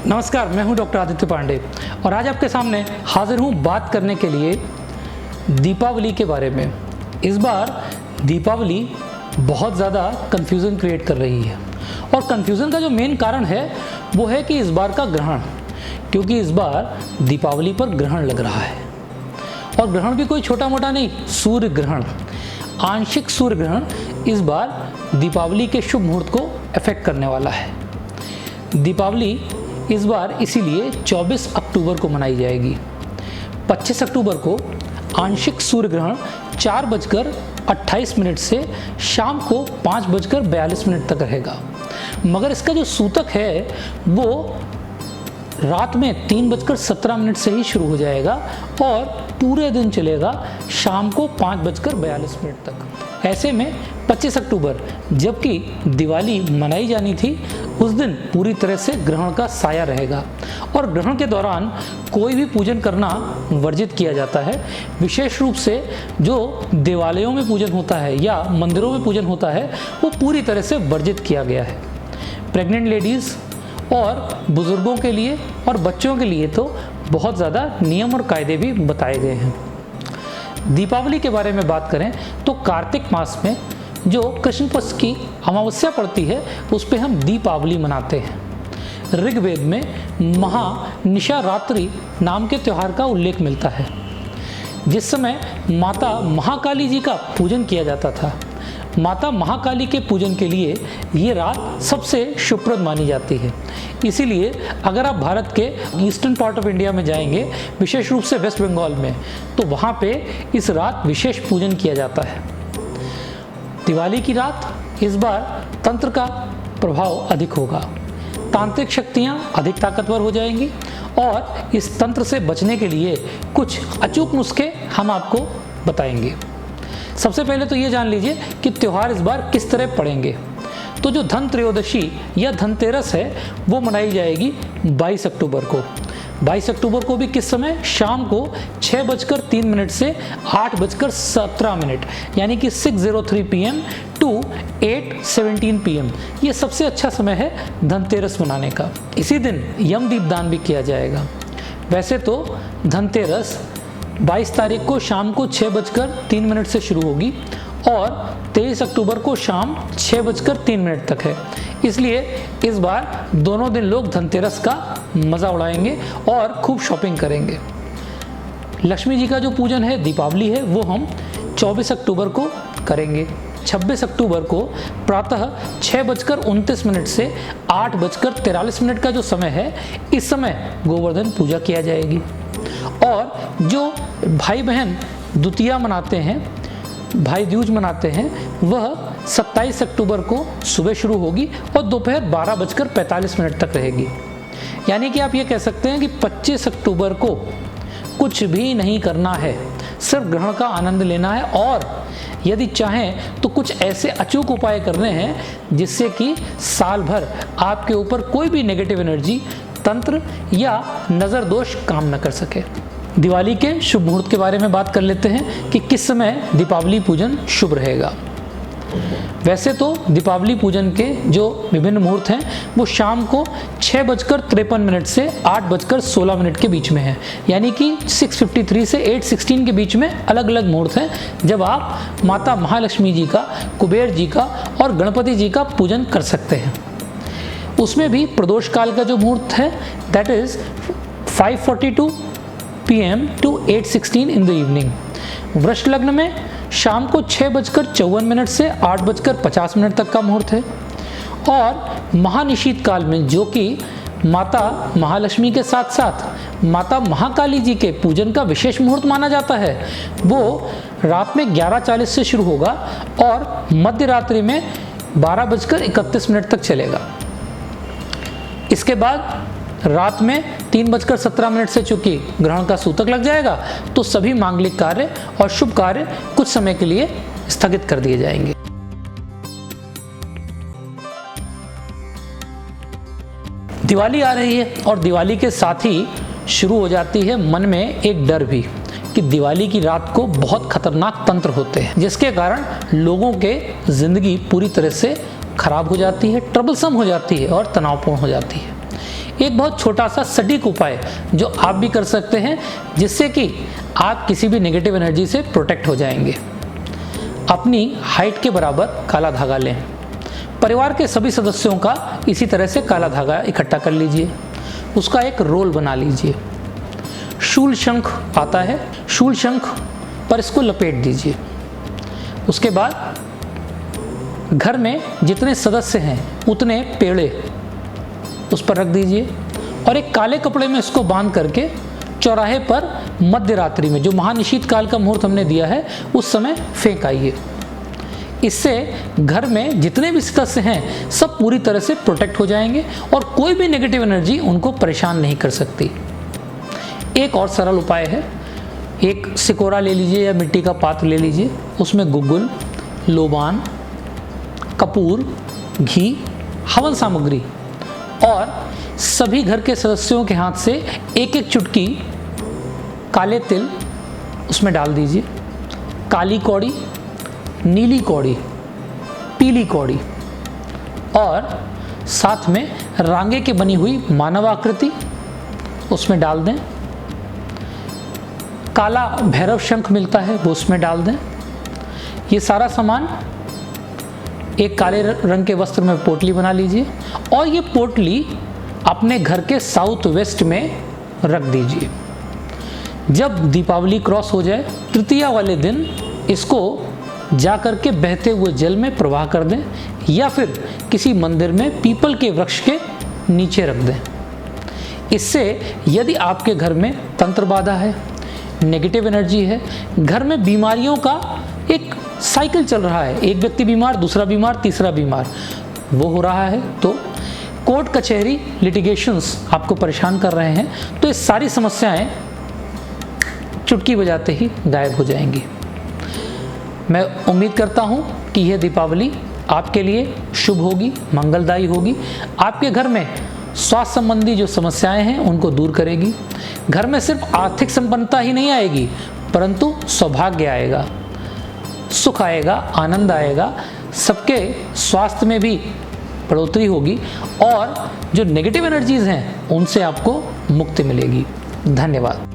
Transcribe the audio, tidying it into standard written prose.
नमस्कार, मैं हूं डॉक्टर आदित्य पांडे और आज आपके सामने हाजिर हूं बात करने के लिए दीपावली के बारे में। इस बार दीपावली बहुत ज़्यादा कन्फ्यूज़न क्रिएट कर रही है और कन्फ्यूज़न का जो मेन कारण है वो है कि इस बार का ग्रहण, क्योंकि इस बार दीपावली पर ग्रहण लग रहा है और ग्रहण भी कोई छोटा मोटा नहीं, सूर्य ग्रहण, आंशिक सूर्य ग्रहण इस बार दीपावली के शुभ मुहूर्त को अफेक्ट करने वाला है। दीपावली इस बार इसीलिए 24 अक्टूबर को मनाई जाएगी। 25 अक्टूबर को आंशिक सूर्य ग्रहण 4:28 से शाम को 5:42 तक रहेगा, मगर इसका जो सूतक है वो रात में 3:17 से ही शुरू हो जाएगा और पूरे दिन चलेगा शाम को 5:42 तक। ऐसे में 25 अक्टूबर जबकि दिवाली मनाई जानी थी, उस दिन पूरी तरह से ग्रहण का साया रहेगा और ग्रहण के दौरान कोई भी पूजन करना वर्जित किया जाता है। विशेष रूप से जो देवालयों में पूजन होता है या मंदिरों में पूजन होता है वो पूरी तरह से वर्जित किया गया है। प्रेग्नेंट लेडीज़ और बुज़ुर्गों के लिए और बच्चों के लिए तो बहुत ज़्यादा नियम और कायदे भी बताए गए हैं। दीपावली के बारे में बात करें तो कार्तिक मास में जो कृष्ण पक्ष की अमावस्या पड़ती है उस पे हम दीपावली मनाते हैं। ऋग्वेद में महानिशारात्रि नाम के त्यौहार का उल्लेख मिलता है, जिस समय माता महाकाली जी का पूजन किया जाता था। माता महाकाली के पूजन के लिए ये रात सबसे शुभप्रद मानी जाती है। इसीलिए अगर आप भारत के ईस्टर्न पार्ट ऑफ इंडिया में जाएंगे, विशेष रूप से वेस्ट बंगाल में, तो वहाँ पे इस रात विशेष पूजन किया जाता है। दिवाली की रात इस बार तंत्र का प्रभाव अधिक होगा, तांत्रिक शक्तियाँ अधिक ताकतवर हो जाएंगी और इस तंत्र से बचने के लिए कुछ अचूक नुस्खे हम आपको बताएंगे। सबसे पहले तो ये जान लीजिए कि त्यौहार इस बार किस तरह पड़ेंगे। तो जो धन त्रयोदशी या धनतेरस है वो मनाई जाएगी 22 अक्टूबर को। 22 अक्टूबर को भी किस समय? शाम को 6:03 से 8:17, यानी कि 6:03 PM to 8:17 PM। ये सबसे अच्छा समय है धनतेरस मनाने का। इसी दिन यम दीपदान भी किया जाएगा। वैसे तो धनतेरस 22 तारीख को शाम को 6:03 से शुरू होगी और 23 अक्टूबर को शाम 6:03 तक है। इसलिए इस बार दोनों दिन लोग धनतेरस का मज़ा उड़ाएंगे और खूब शॉपिंग करेंगे। लक्ष्मी जी का जो पूजन है, दीपावली है, वो हम 24 अक्टूबर को करेंगे। 26 अक्टूबर को प्रातः 6:29 से 8:43 का जो समय है, इस समय गोवर्धन पूजा किया जाएगी। और जो भाई बहन द्वितीया मनाते हैं, भाई दूज मनाते हैं, वह 27 अक्टूबर को सुबह शुरू होगी और दोपहर 12:45 तक रहेगी। यानी कि आप ये कह सकते हैं कि 25 अक्टूबर को कुछ भी नहीं करना है, सिर्फ ग्रहण का आनंद लेना है और यदि चाहें तो कुछ ऐसे अचूक उपाय करने हैं जिससे कि साल भर आपके ऊपर कोई भी नेगेटिव एनर्जी, तंत्र या नज़र दोष काम न कर सके। दिवाली के शुभ मुहूर्त के बारे में बात कर लेते हैं कि किस समय दीपावली पूजन शुभ रहेगा। वैसे तो दीपावली पूजन के जो विभिन्न मुहूर्त हैं वो शाम को 6:53 से 8:16 के बीच में है, यानी कि 6:53 से 8:16 के बीच में अलग अलग मुहूर्त हैं, जब आप माता महालक्ष्मी जी का, कुबेर जी का और गणपति जी का पूजन कर सकते हैं। उसमें भी प्रदोष काल का जो मुहूर्त है, that is 5:42 PM to 8:16 in the evening. वृष लग्न में शाम को 6:54 से 8:50 तक का मुहूर्त है। और महानिशीत काल में, जो कि माता महालक्ष्मी के साथ साथ माता महाकाली जी के पूजन का विशेष मुहूर्त माना जाता है, वो रात में 11:40 से शुरू होगा और मध्य रात्रि में 12:31 तक चलेगा। इसके बाद रात में 3:17 से चूंकि ग्रहण का सूतक लग जाएगा, तो सभी मांगलिक कार्य और शुभ कार्य कुछ समय के लिए स्थगित कर दिए जाएंगे। दिवाली आ रही है और दिवाली के साथ ही शुरू हो जाती है मन में एक डर भी कि दिवाली की रात को बहुत खतरनाक तंत्र होते हैं, जिसके कारण लोगों के जिंदगी पूरी तरह से खराब हो जाती है, ट्रबलसम हो जाती है और तनावपूर्ण हो जाती है। एक बहुत छोटा सा सटीक उपाय जो आप भी कर सकते हैं, जिससे कि आप किसी भी नेगेटिव एनर्जी से प्रोटेक्ट हो जाएंगे। अपनी हाइट के बराबर काला धागा लें। परिवार के सभी सदस्यों का इसी तरह से काला धागा इकट्ठा कर लीजिए, उसका एक रोल बना लीजिए। शूल शंख आता है, शूल शंख पर इसको लपेट दीजिए। उसके बाद घर में जितने सदस्य हैं उतने पेड़े उस पर रख दीजिए और एक काले कपड़े में इसको बांध करके चौराहे पर मध्य रात्रि में, जो महानिशीत काल का मुहूर्त हमने दिया है, उस समय फेंक आइए। इससे घर में जितने भी सदस्य हैं सब पूरी तरह से प्रोटेक्ट हो जाएंगे और कोई भी नेगेटिव एनर्जी उनको परेशान नहीं कर सकती। एक और सरल उपाय है, एक सिकोरा ले लीजिए या मिट्टी का पात्र ले लीजिए, उसमें गुग्गुल, लोबान, कपूर, घी, हवन सामग्री और सभी घर के सदस्यों के हाथ से एक एक चुटकी काले तिल उसमें डाल दीजिए। काली कौड़ी, नीली कौड़ी, पीली कौड़ी और साथ में रांगे की बनी हुई मानव आकृति उसमें डाल दें। काला भैरव शंख मिलता है वो उसमें डाल दें। ये सारा सामान एक काले रंग के वस्त्र में पोटली बना लीजिए और ये पोटली अपने घर के साउथ वेस्ट में रख दीजिए। जब दीपावली क्रॉस हो जाए, तृतीया वाले दिन इसको जा कर के बहते हुए जल में प्रवाह कर दें या फिर किसी मंदिर में पीपल के वृक्ष के नीचे रख दें। इससे यदि आपके घर में तंत्र बाधा है, नेगेटिव एनर्जी है, घर में बीमारियों का एक साइकिल चल रहा है, एक व्यक्ति बीमार, दूसरा बीमार, तीसरा बीमार, वो हो रहा है, तो कोर्ट कचहरी लिटिगेशंस आपको परेशान कर रहे हैं, तो ये सारी समस्याएं चुटकी बजाते ही गायब हो जाएंगी। मैं उम्मीद करता हूं कि यह दीपावली आपके लिए शुभ होगी, मंगलदायी होगी। आपके घर में स्वास्थ्य संबंधी जो समस्याएं हैं उनको दूर करेगी। घर में सिर्फ आर्थिक संपन्नता ही नहीं आएगी, परंतु सौभाग्य आएगा, सुख आएगा, आनंद आएगा, सबके स्वास्थ्य में भी बढ़ोतरी होगी और जो नेगेटिव एनर्जीज हैं उनसे आपको मुक्ति मिलेगी। धन्यवाद।